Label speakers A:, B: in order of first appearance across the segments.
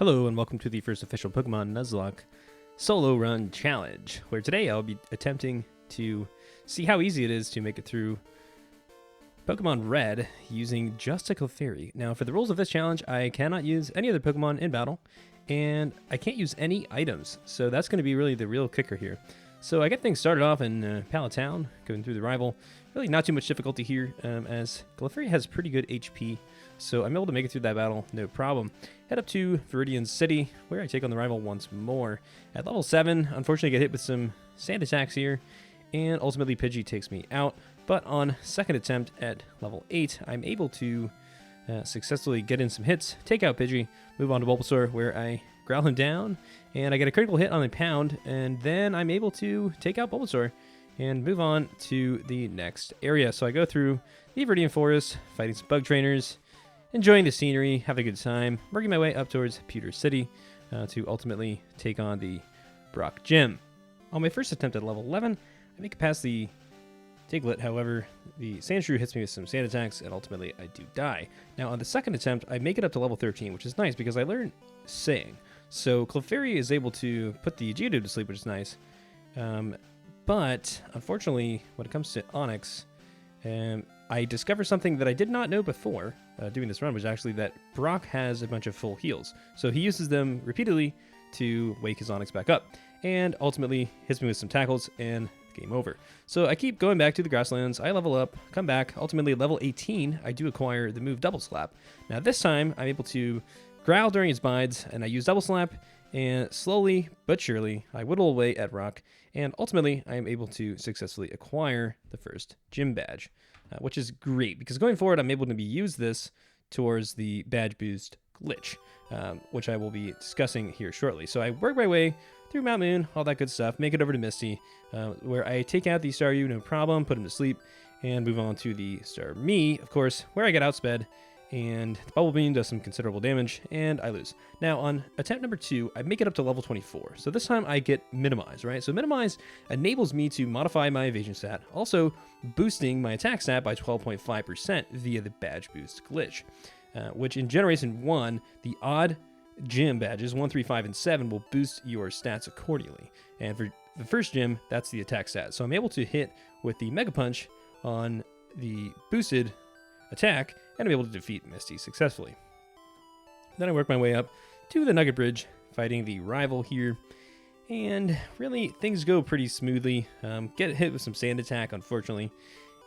A: Hello and welcome to the first official Pokemon Nuzlocke solo run challenge, where today I'll be attempting to see how easy it is to make it through Pokemon Red using just a Clefairy. Now for the rules of this challenge, I cannot use any other Pokemon in battle, and I can't use any items, so that's going to be really the real kicker here. So I get things started off in Pallet Town, going through the rival. Really not too much difficulty here, as Clefairy has pretty good HP, so I'm able to make it through that battle, no problem. Head up to Viridian City, where I take on the rival once more. At level 7, unfortunately get hit with some sand attacks here, and ultimately Pidgey takes me out. But on second attempt at level 8, I'm able to successfully get in some hits, take out Pidgey, move on to Bulbasaur, where I growl him down, and I get a critical hit on a pound, and then I'm able to take out Bulbasaur and move on to the next area. So I go through the Viridian Forest, fighting some bug trainers, enjoying the scenery, having a good time, working my way up towards Pewter City to ultimately take on the Brock Gym. On my first attempt at level 11, I make it past the Diglett. However, the Sandshrew hits me with some sand attacks, and ultimately I do die. Now on the second attempt, I make it up to level 13, which is nice because I learned Sing. So Clefairy is able to put the Geodude to sleep, which is nice. But unfortunately, when it comes to Onix, I discovered something that I did not know before doing this run, was actually that Brock has a bunch of full heals. So he uses them repeatedly to wake his Onix back up, and ultimately hits me with some tackles, and game over. So I keep going back to the grasslands, I level up, come back, ultimately level 18, I do acquire the move Double Slap. Now this time, I'm able to growl during his bides, and I use Double Slap, and slowly but surely, I whittle away at Rock, and ultimately, I am able to successfully acquire the first gym badge, which is great, because going forward, I'm able to use this towards the badge boost glitch, which I will be discussing here shortly. So I work my way through Mount Moon, all that good stuff, make it over to Misty, where I take out the Staryu, no problem, put him to sleep, and move on to the Starmie, of course, where I get outsped, and the Bubble Beam does some considerable damage, and I lose. Now, on attempt number 2, I make it up to level 24. So this time I get Minimize, right? So Minimize enables me to modify my evasion stat, also boosting my attack stat by 12.5% via the badge boost glitch, which in Generation 1, the odd gym badges, 1, 3, 5, and 7, will boost your stats accordingly. And for the first gym, that's the attack stat. So I'm able to hit with the Mega Punch on the boosted attack, and I'm able to defeat Misty successfully. Then I work my way up to the Nugget Bridge, fighting the rival here, and really things go pretty smoothly. Get hit with some sand attack, unfortunately,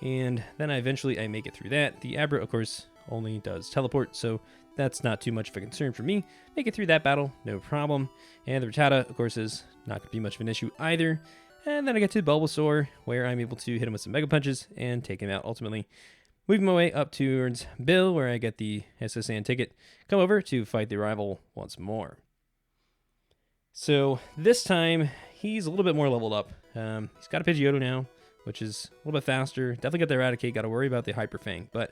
A: and then I make it through that. The Abra, of course, only does teleport, so that's not too much of a concern for me. Make it through that battle, no problem. And the Rattata, of course, is not going to be much of an issue either. And then I get to Bulbasaur, where I'm able to hit him with some Mega Punches and take him out ultimately. Moving my way up towards Bill, where I get the SSN ticket, come over to fight the rival once more. So this time, he's a little bit more leveled up. He's got a Pidgeotto now, which is a little bit faster. Definitely got the Eradicate, got to worry about the Hyper Fang. But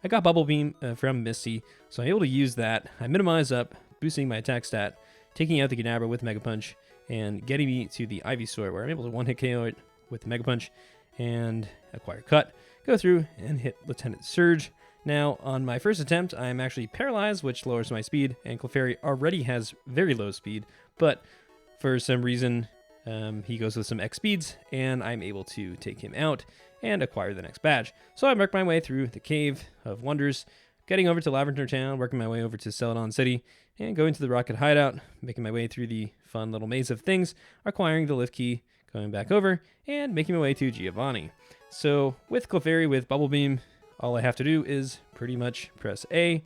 A: I got Bubble Beam from Misty, so I'm able to use that. I minimize up, boosting my attack stat, taking out the Gnabra with Mega Punch, and getting me to the Ivysaur, where I'm able to one-hit KO it with the Mega Punch and acquire Cut. Go through and hit Lieutenant Surge. Now, on my first attempt, I'm actually paralyzed, which lowers my speed, and Clefairy already has very low speed, but for some reason, he goes with some X speeds, and I'm able to take him out and acquire the next badge. So I work my way through the Cave of Wonders, getting over to Lavender Town, working my way over to Celadon City, and going to the Rocket Hideout, making my way through the fun little maze of things, acquiring the lift key, going back over, and making my way to Giovanni. So with Clefairy, with Bubble Beam, all I have to do is pretty much press A,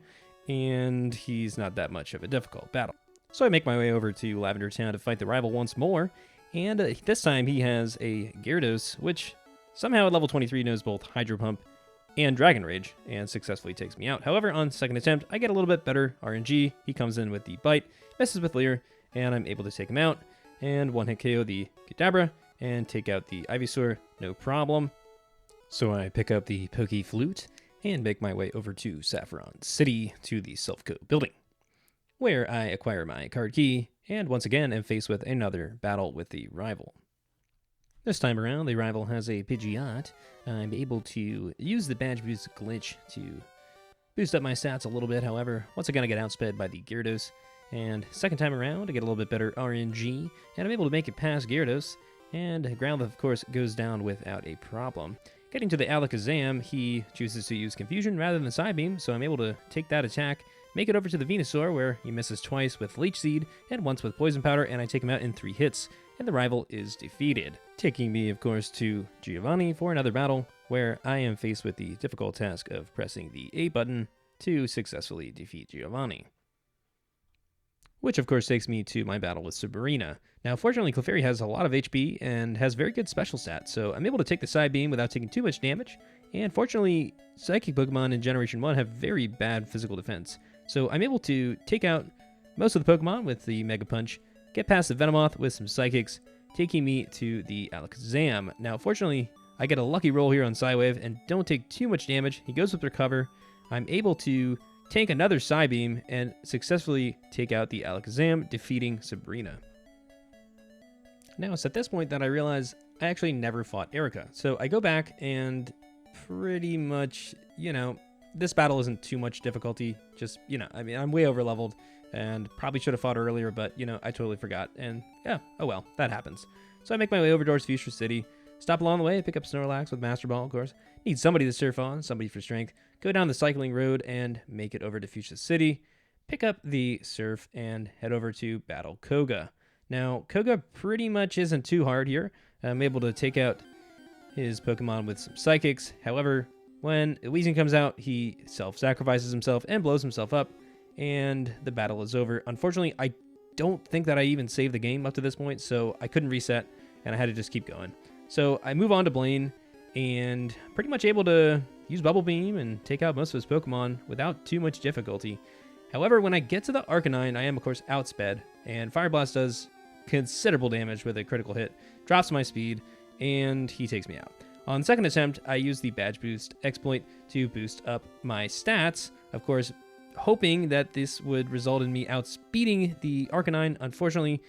A: and he's not that much of a difficult battle. So I make my way over to Lavender Town to fight the rival once more, and this time he has a Gyarados, which somehow at level 23 knows both Hydro Pump and Dragon Rage, and successfully takes me out. However, on second attempt, I get a little bit better RNG. He comes in with the Bite, messes with Leer, and I'm able to take him out, and one-hit KO the Kadabra, and take out the Ivysaur, no problem. So I pick up the Poke Flute and make my way over to Saffron City to the Silph Co building, where I acquire my card key and once again am faced with another battle with the rival. This time around, the rival has a Pidgeot. I'm able to use the badge boost glitch to boost up my stats a little bit. However, once again I get outsped by the Gyarados, And second time around, I get a little bit better RNG, and I'm able to make it past Gyarados, and Growlithe, of course, goes down without a problem. Getting to the Alakazam, he chooses to use Confusion rather than Psybeam, so I'm able to take that attack, make it over to the Venusaur, where he misses twice with Leech Seed and once with Poison Powder, and I take him out in 3 hits, and the rival is defeated. Taking me, of course, to Giovanni for another battle, where I am faced with the difficult task of pressing the A button to successfully defeat Giovanni. Which, of course, takes me to my battle with Sabrina. Now, fortunately, Clefairy has a lot of HP and has very good special stats, so I'm able to take the Psybeam without taking too much damage, and fortunately, Psychic Pokemon in Generation 1 have very bad physical defense, so I'm able to take out most of the Pokemon with the Mega Punch, get past the Venomoth with some Psychics, taking me to the Alakazam. Now, fortunately, I get a lucky roll here on Psywave and don't take too much damage. He goes with Recover. I'm able to tank another Psybeam and successfully take out the Alakazam, defeating Sabrina. Now, it's at this point that I realize I actually never fought Erika. So I go back and pretty much, this battle isn't too much difficulty. Just, I'm way over leveled and probably should have fought earlier, but, I totally forgot. And yeah, oh well, that happens. So I make my way over towards Fuchsia City, stop along the way, pick up Snorlax with Master Ball, of course. Need somebody to surf on, somebody for strength. Go down the cycling road and make it over to Fuchsia City, pick up the surf, and head over to battle Koga. Now, Koga pretty much isn't too hard here. I'm able to take out his Pokemon with some Psychics. However, when Elysian comes out, he self-sacrifices himself and blows himself up, and the battle is over. Unfortunately, I don't think that I even saved the game up to this point, so I couldn't reset, and I had to just keep going. So I move on to Blaine, and pretty much able to use Bubble Beam and take out most of his Pokemon without too much difficulty. However, when I get to the Arcanine, I am, of course, outsped, and Fire Blast does considerable damage with a critical hit, drops my speed, and he takes me out. On second attempt, I use the Badge Boost exploit to boost up my stats, of course, hoping that this would result in me outspeeding the Arcanine. Unfortunately,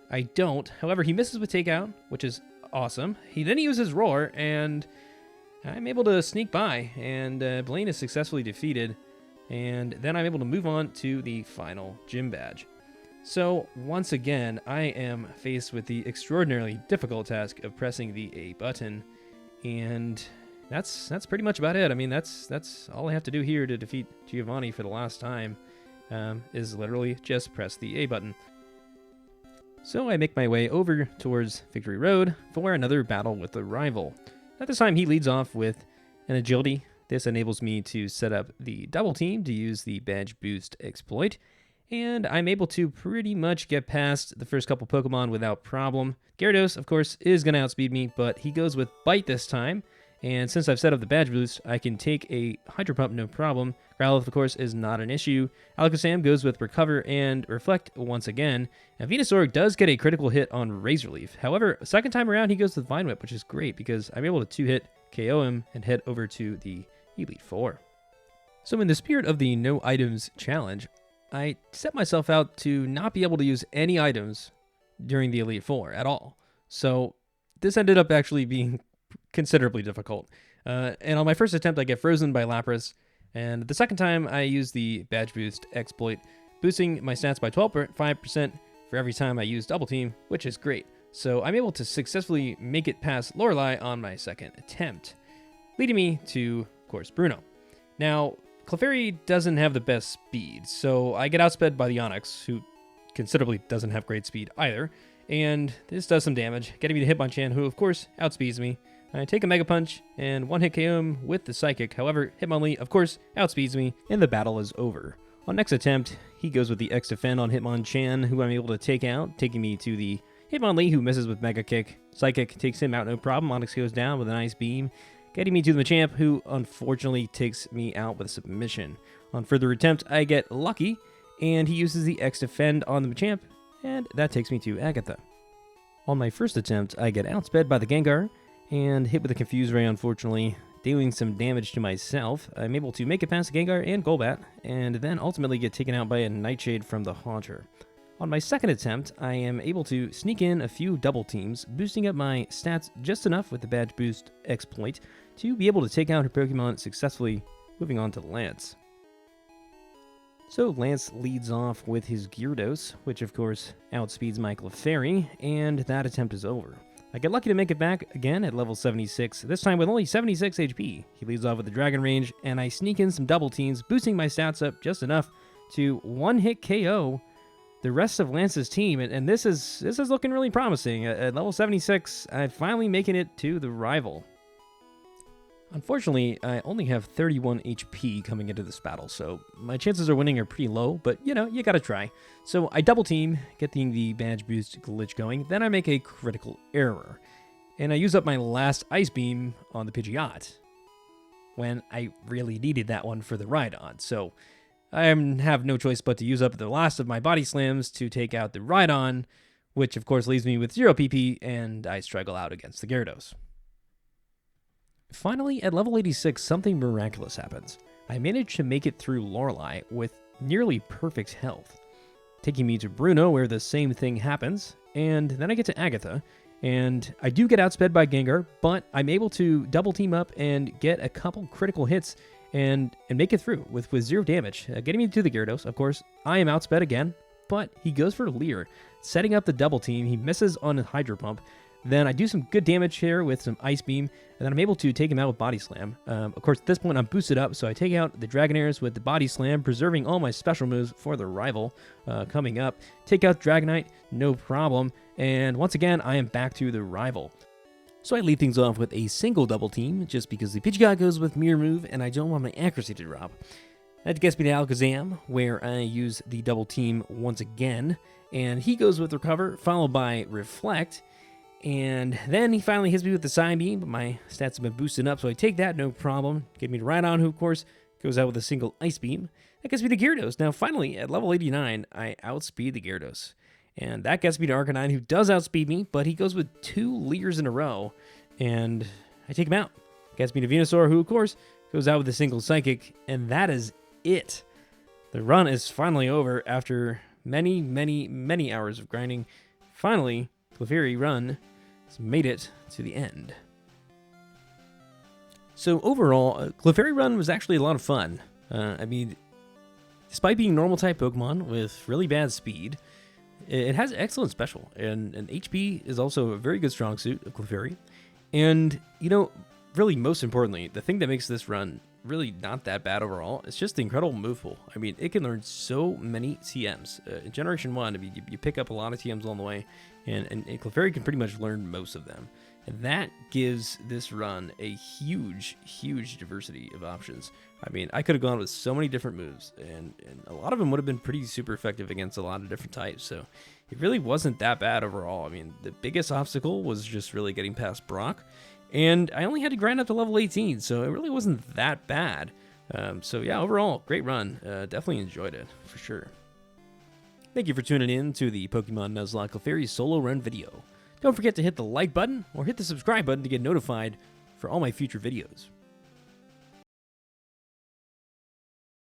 A: I don't. However, he misses with Takeout, which is awesome. He then uses Roar, and I'm able to sneak by, and Blaine is successfully defeated, and then I'm able to move on to the final gym badge. So, once again, I am faced with the extraordinarily difficult task of pressing the A button, and that's pretty much about it. I mean, that's all I have to do here to defeat Giovanni for the last time, is literally just press the A button. So I make my way over towards Victory Road for another battle with a rival. At this time, he leads off with an Agility. This enables me to set up the double team to use the Badge Boost exploit, and I'm able to pretty much get past the first couple Pokemon without problem. Gyarados, of course, is going to outspeed me, but he goes with Bite this time, and since I've set up the Badge Boost, I can take a Hydro Pump no problem. Growlithe, of course, is not an issue. Alakazam goes with Recover and Reflect once again, and Venusaur does get a critical hit on Razor Leaf. However, second time around, he goes with Vine Whip, which is great because I'm able to 2-hit KO him and head over to the Elite Four. So in the spirit of the No Items Challenge, I set myself out to not be able to use any items during the Elite Four at all. So this ended up actually being considerably difficult. And on my first attempt, I get frozen by Lapras. And the second time, I use the Badge Boost exploit, boosting my stats by 12.5% for every time I use Double Team, which is great. So I'm able to successfully make it past Lorelei on my second attempt, leading me to, of course, Bruno. Now, Clefairy doesn't have the best speed, so I get outsped by the Onix, who considerably doesn't have great speed either, and this does some damage, getting me to Hitmonchan, who of course outspeeds me. I take a Mega Punch and one-hit KO him with the Psychic. However, Hitmonlee, of course, outspeeds me, and the battle is over. On next attempt, he goes with the X-Defend on Hitmonchan, who I'm able to take out, taking me to the Hitmonlee, who misses with Mega Kick. Psychic takes him out no problem. Onix goes down with a nice beam, getting me to the Machamp, who unfortunately takes me out with a submission. On further attempt, I get lucky, and he uses the X-Defend on the Machamp, and that takes me to Agatha. On my first attempt, I get outsped by the Gengar, and hit with a Confuse Ray, unfortunately, dealing some damage to myself. I'm able to make it past the Gengar and Golbat, and then ultimately get taken out by a Nightshade from the Haunter. On my second attempt, I am able to sneak in a few double teams, boosting up my stats just enough with the Badge Boost exploit to be able to take out her Pokemon successfully, moving on to Lance. So Lance leads off with his Gyarados, which of course outspeeds my Clefairy, and that attempt is over. I get lucky to make it back again at level 76, this time with only 76 HP. He leads off with the Dragon Range, and I sneak in some double teams, boosting my stats up just enough to one-hit KO the rest of Lance's team, and this is looking really promising. At level 76, I'm finally making it to the rival. Unfortunately, I only have 31 HP coming into this battle, so my chances of winning are pretty low, but you know, you gotta try. So I double team, getting the badge boost glitch going, then I make a critical error. And I use up my last Ice Beam on the Pidgeot, when I really needed that one for the Rhydon. So I have no choice but to use up the last of my Body Slams to take out the Rhydon, which of course leaves me with 0 PP, and I struggle out against the Gyarados. Finally, at level 86, something miraculous happens. I manage to make it through Lorelei with nearly perfect health, taking me to Bruno where the same thing happens, and then I get to Agatha, and I do get outsped by Gengar, but I'm able to double team up and get a couple critical hits and make it through with 0 damage, getting me to the Gyarados. Of course, I am outsped again, but he goes for Leer, setting up the double team. He misses on a Hydro Pump. Then I do some good damage here with some Ice Beam, and then I'm able to take him out with Body Slam. Of course, at this point, I'm boosted up, so I take out the Dragonairs with the Body Slam, preserving all my special moves for the rival coming up. Take out Dragonite, no problem, and once again, I am back to the rival. So I lead things off with a single double team, just because the Pidgeot goes with Mirror Move, and I don't want my accuracy to drop. That gets me to Alakazam, where I use the double team once again, and he goes with Recover, followed by Reflect. And then he finally hits me with the Psybeam, but my stats have been boosted up, so I take that, no problem. Get me to Rhydon, who of course goes out with a single Ice Beam. That gets me to Gyarados. Now finally, at level 89, I outspeed the Gyarados. And that gets me to Arcanine, who does outspeed me, but he goes with 2 Leers in a row, and I take him out. Gets me to Venusaur, who of course goes out with a single Psychic, and that is it. The run is finally over after many, many, many hours of grinding. Finally, Clefairy run has made it to the end. So overall, Clefairy run was actually a lot of fun. I mean, despite being normal type Pokemon with really bad speed, it has excellent special, and HP is also a very good strong suit of Clefairy. And, you know, really most importantly, the thing that makes this run really not that bad overall, it's just the incredible move pool. I mean, it can learn so many TMs. In Generation 1, I mean, you pick up a lot of TMs along the way, and Clefairy can pretty much learn most of them. And that gives this run a huge, huge diversity of options. I mean, I could have gone with so many different moves, and a lot of them would have been pretty super effective against a lot of different types, so it really wasn't that bad overall. I mean, the biggest obstacle was just really getting past Brock, and I only had to grind up to level 18, so it really wasn't that bad. So yeah, overall, great run. Definitely enjoyed it, for sure. Thank you for tuning in to the Pokemon Nuzlocke Clefairy solo run video. Don't forget to hit the like button or hit the subscribe button to get notified for all my future videos.